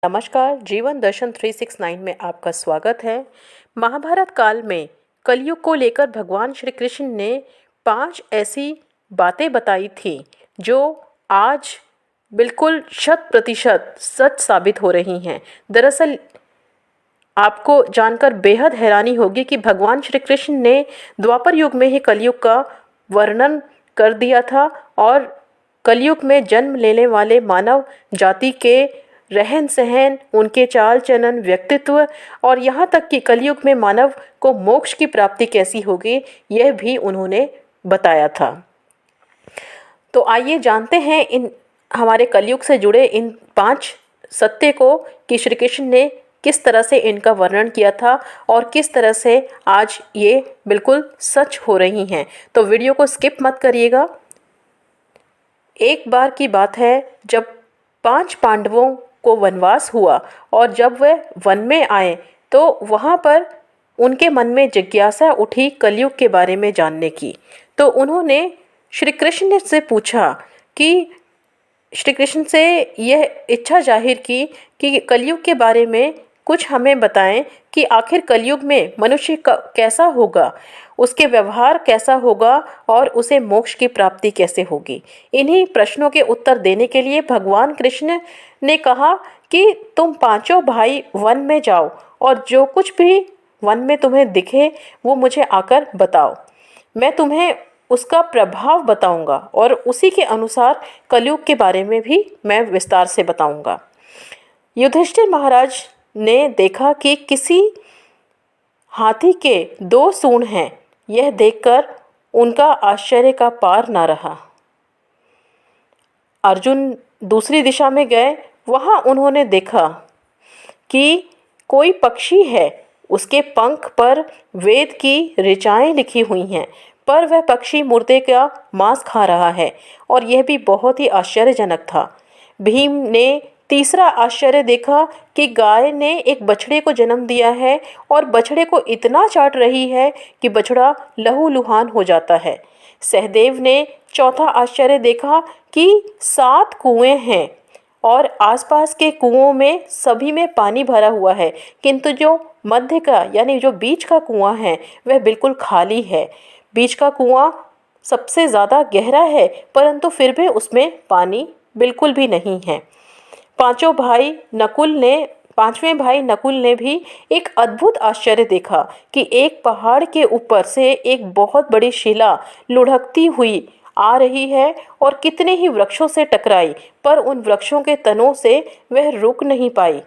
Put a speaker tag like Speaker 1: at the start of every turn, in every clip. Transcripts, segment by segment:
Speaker 1: नमस्कार, जीवन दर्शन 369 में आपका स्वागत है। महाभारत काल में कलयुग को लेकर भगवान श्री कृष्ण ने 5 ऐसी बातें बताई थी जो आज बिल्कुल 100% सच साबित हो रही हैं। दरअसल आपको जानकर बेहद हैरानी होगी कि भगवान श्री कृष्ण ने द्वापर युग में ही कलयुग का वर्णन कर दिया था और कलयुग में जन्म लेने वाले मानव जाति के रहन सहन, उनके चाल चलन, व्यक्तित्व और यहाँ तक कि कलयुग में मानव को मोक्ष की प्राप्ति कैसी होगी, यह भी उन्होंने बताया था। तो आइए जानते हैं इन हमारे कलयुग से जुड़े इन 5 सत्य को कि श्री कृष्ण ने किस तरह से इनका वर्णन किया था और किस तरह से आज ये बिल्कुल सच हो रही हैं। तो वीडियो को स्किप मत करिएगा। एक बार की बात है जब 5 पांडवों को वनवास हुआ और जब वह वन में आए तो वहाँ पर उनके मन में जिज्ञासा उठी कलयुग के बारे में जानने की। तो उन्होंने श्री कृष्ण से पूछा कि श्री कृष्ण से यह इच्छा जाहिर की कि कलयुग के बारे में कुछ हमें बताएं कि आखिर कलयुग में मनुष्य कैसा होगा, उसके व्यवहार कैसा होगा और उसे मोक्ष की प्राप्ति कैसे होगी। इन्हीं प्रश्नों के उत्तर देने के लिए भगवान कृष्ण ने कहा कि तुम 5 भाई वन में जाओ और जो कुछ भी वन में तुम्हें दिखे वो मुझे आकर बताओ। मैं तुम्हें उसका प्रभाव बताऊंगा और उसी के अनुसार कलयुग के बारे में भी मैं विस्तार से बताऊंगा। युधिष्ठिर महाराज ने देखा कि किसी हाथी के 2 सूंड हैं। यह देखकर उनका आश्चर्य का पार न रहा। अर्जुन दूसरी दिशा में गए। वहाँ उन्होंने देखा कि कोई पक्षी है, उसके पंख पर वेद की ऋचाएं लिखी हुई हैं, पर वह पक्षी मुर्दे का मांस खा रहा है और यह भी बहुत ही आश्चर्यजनक था। भीम ने तीसरा आश्चर्य देखा कि गाय ने एक बछड़े को जन्म दिया है और बछड़े को इतना चाट रही है कि बछड़ा लहूलुहान हो जाता है। सहदेव ने चौथा आश्चर्य देखा कि 7 कुएं हैं और आसपास के कुओं में सभी में पानी भरा हुआ है, किंतु जो मध्य का यानी जो बीच का कुआं है वह बिल्कुल खाली है। बीच का कुआं सबसे ज़्यादा गहरा है परंतु फिर भी उसमें पानी बिल्कुल भी नहीं है। पांचवें भाई नकुल ने भी एक अद्भुत आश्चर्य देखा कि एक पहाड़ के ऊपर से एक बहुत बड़ी शिला लुढ़कती हुई आ रही है और कितने ही वृक्षों से टकराई, पर उन वृक्षों के तनों से वह रुक नहीं पाई।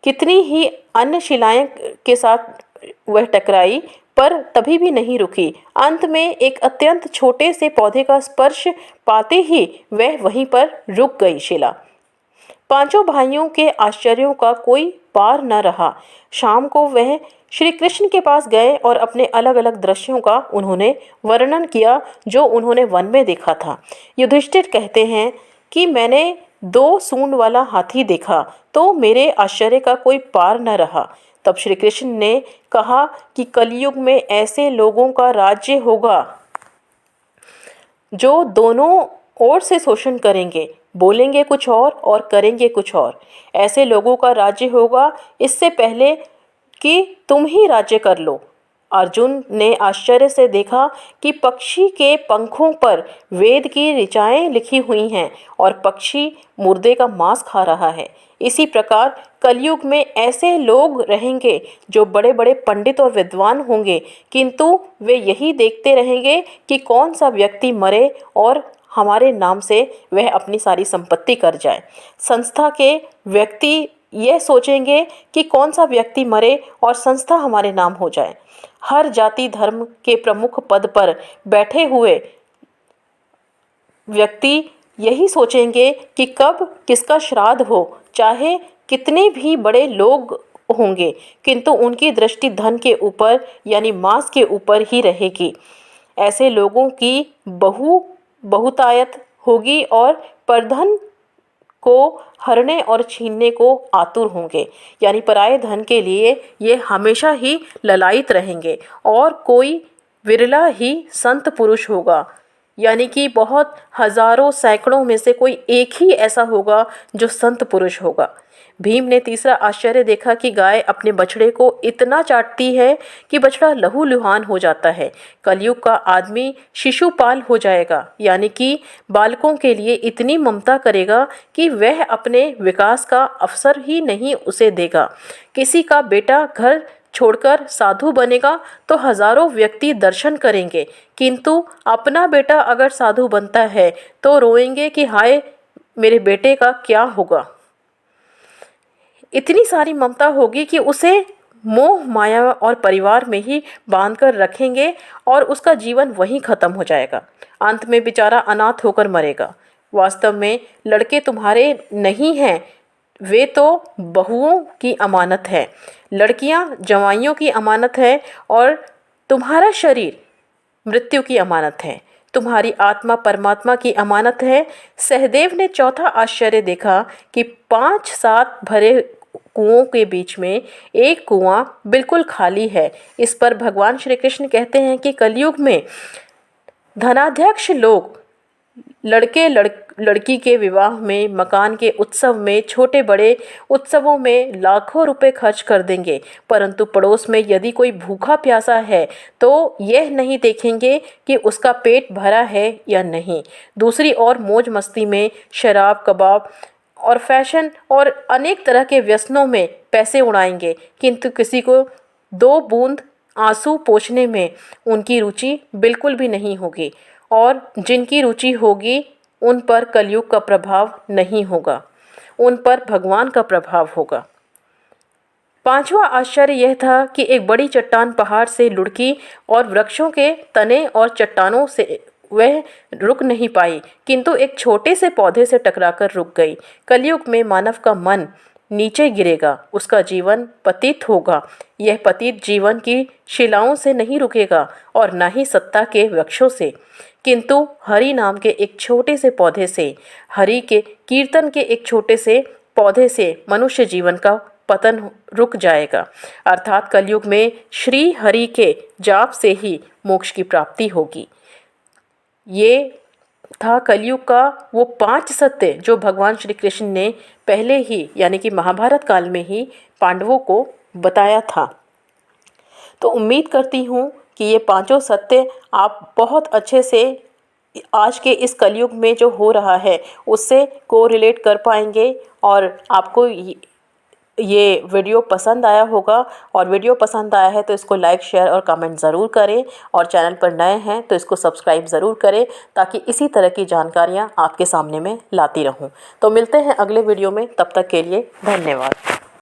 Speaker 1: कितनी ही अन्य शिलाएं के साथ वह टकराई पर तभी भी नहीं रुकी। अंत में एक अत्यंत छोटे से पौधे का स्पर्श पाते ही वह वहीं पर रुक गई शिला। 5 भाइयों के आश्चर्यों का कोई पार न रहा। शाम को वह श्री कृष्ण के पास गए और अपने अलग अलग दृश्यों का उन्होंने वर्णन किया जो उन्होंने वन में देखा था। युधिष्ठिर कहते हैं कि मैंने 2 सूंड वाला हाथी देखा तो मेरे आश्चर्य का कोई पार न रहा। तब श्री कृष्ण ने कहा कि कलयुग में ऐसे लोगों का राज्य होगा जो दोनों ओर से शोषण करेंगे, बोलेंगे कुछ और करेंगे कुछ और। ऐसे लोगों का राज्य होगा इससे पहले कि तुम ही राज्य कर लो। अर्जुन ने आश्चर्य से देखा कि पक्षी के पंखों पर वेद की ऋचाएं लिखी हुई हैं और पक्षी मुर्दे का मांस खा रहा है। इसी प्रकार कलयुग में ऐसे लोग रहेंगे जो बड़े बड़े पंडित और विद्वान होंगे, किंतु वे यही देखते रहेंगे कि कौन सा व्यक्ति मरे और हमारे नाम से वह अपनी सारी संपत्ति कर जाए। संस्था के व्यक्ति यह सोचेंगे कि कौन सा व्यक्ति मरे और संस्था हमारे नाम हो जाए। हर जाति धर्म के प्रमुख पद पर बैठे हुए व्यक्ति यही सोचेंगे कि कब किसका श्राद्ध हो, चाहे कितने भी बड़े लोग होंगे, किंतु उनकी दृष्टि धन के ऊपर यानी मांस के ऊपर ही रहेगी। ऐसे लोगों की बहुतायत होगी और परधन को हरने और छीनने को आतुर होंगे, यानी पराये धन के लिए ये हमेशा ही ललायित रहेंगे और कोई विरला ही संत पुरुष होगा, यानी कि बहुत हजारों सैकड़ों में से कोई एक ही ऐसा होगा जो संत पुरुष होगा। भीम ने तीसरा आश्चर्य देखा कि गाय अपने बछड़े को इतना चाटती है कि बछड़ा लहूलुहान हो जाता है। कलयुग का आदमी शिशुपाल हो जाएगा, यानी कि बालकों के लिए इतनी ममता करेगा कि वह अपने विकास का अवसर ही नहीं उसे देगा। किसी का बेटा घर छोड़कर साधु बनेगा तो हजारों व्यक्ति दर्शन करेंगे, किंतु अपना बेटा अगर साधु बनता है तो रोएंगे कि हाय मेरे बेटे का क्या होगा। इतनी सारी ममता होगी कि उसे मोह माया और परिवार में ही बांध कर रखेंगे और उसका जीवन वहीं खत्म हो जाएगा। अंत में बेचारा अनाथ होकर मरेगा। वास्तव में लड़के तुम्हारे नहीं हैं, वे तो बहुओं की अमानत है। लड़कियां जवाइयों की अमानत है और तुम्हारा शरीर मृत्यु की अमानत है। तुम्हारी आत्मा परमात्मा की अमानत है। सहदेव ने चौथा आश्चर्य देखा कि 5-7 भरे कुओं के बीच में एक कुआं बिल्कुल खाली है। इस पर भगवान श्री कृष्ण कहते हैं कि कलयुग में धनाध्यक्ष लोग लड़की के विवाह में, मकान के उत्सव में, छोटे बड़े उत्सवों में लाखों रुपए खर्च कर देंगे, परंतु पड़ोस में यदि कोई भूखा प्यासा है तो यह नहीं देखेंगे कि उसका पेट भरा है या नहीं। दूसरी ओर मौज मस्ती में शराब, कबाब और फैशन और अनेक तरह के व्यसनों में पैसे उड़ाएंगे, किंतु किसी को 2 बूंद आंसू पोंछने में उनकी रुचि बिल्कुल भी नहीं होगी, और जिनकी रुचि होगी उन पर कलयुग का प्रभाव नहीं होगा, उन पर भगवान का प्रभाव होगा। 5वां आश्चर्य यह था कि एक बड़ी चट्टान पहाड़ से लुढ़की और वृक्षों के तने और चट्टानों से वह रुक नहीं पाई, किंतु एक छोटे से पौधे से टकराकर रुक गई। कलयुग में मानव का मन नीचे गिरेगा, उसका जीवन पतित होगा। यह पतित जीवन की शिलाओं से नहीं रुकेगा और न ही सत्ता के वृक्षों से, किंतु हरि नाम के एक छोटे से पौधे से, हरि के कीर्तन के एक छोटे से पौधे से मनुष्य जीवन का पतन रुक जाएगा। अर्थात कलयुग में श्री हरि के जाप से ही मोक्ष की प्राप्ति होगी। ये था कलयुग का वो 5 सत्य जो भगवान श्री कृष्ण ने पहले ही, यानी कि महाभारत काल में ही पांडवों को बताया था। तो उम्मीद करती हूँ कि ये 5 सत्य आप बहुत अच्छे से आज के इस कलयुग में जो हो रहा है उससे कोरिलेट कर पाएंगे और आपको ये वीडियो पसंद आया होगा। और वीडियो पसंद आया है तो इसको लाइक, शेयर और कमेंट ज़रूर करें, और चैनल पर नए हैं तो इसको सब्सक्राइब ज़रूर करें, ताकि इसी तरह की जानकारियाँ आपके सामने में लाती रहूं। तो मिलते हैं अगले वीडियो में, तब तक के लिए धन्यवाद।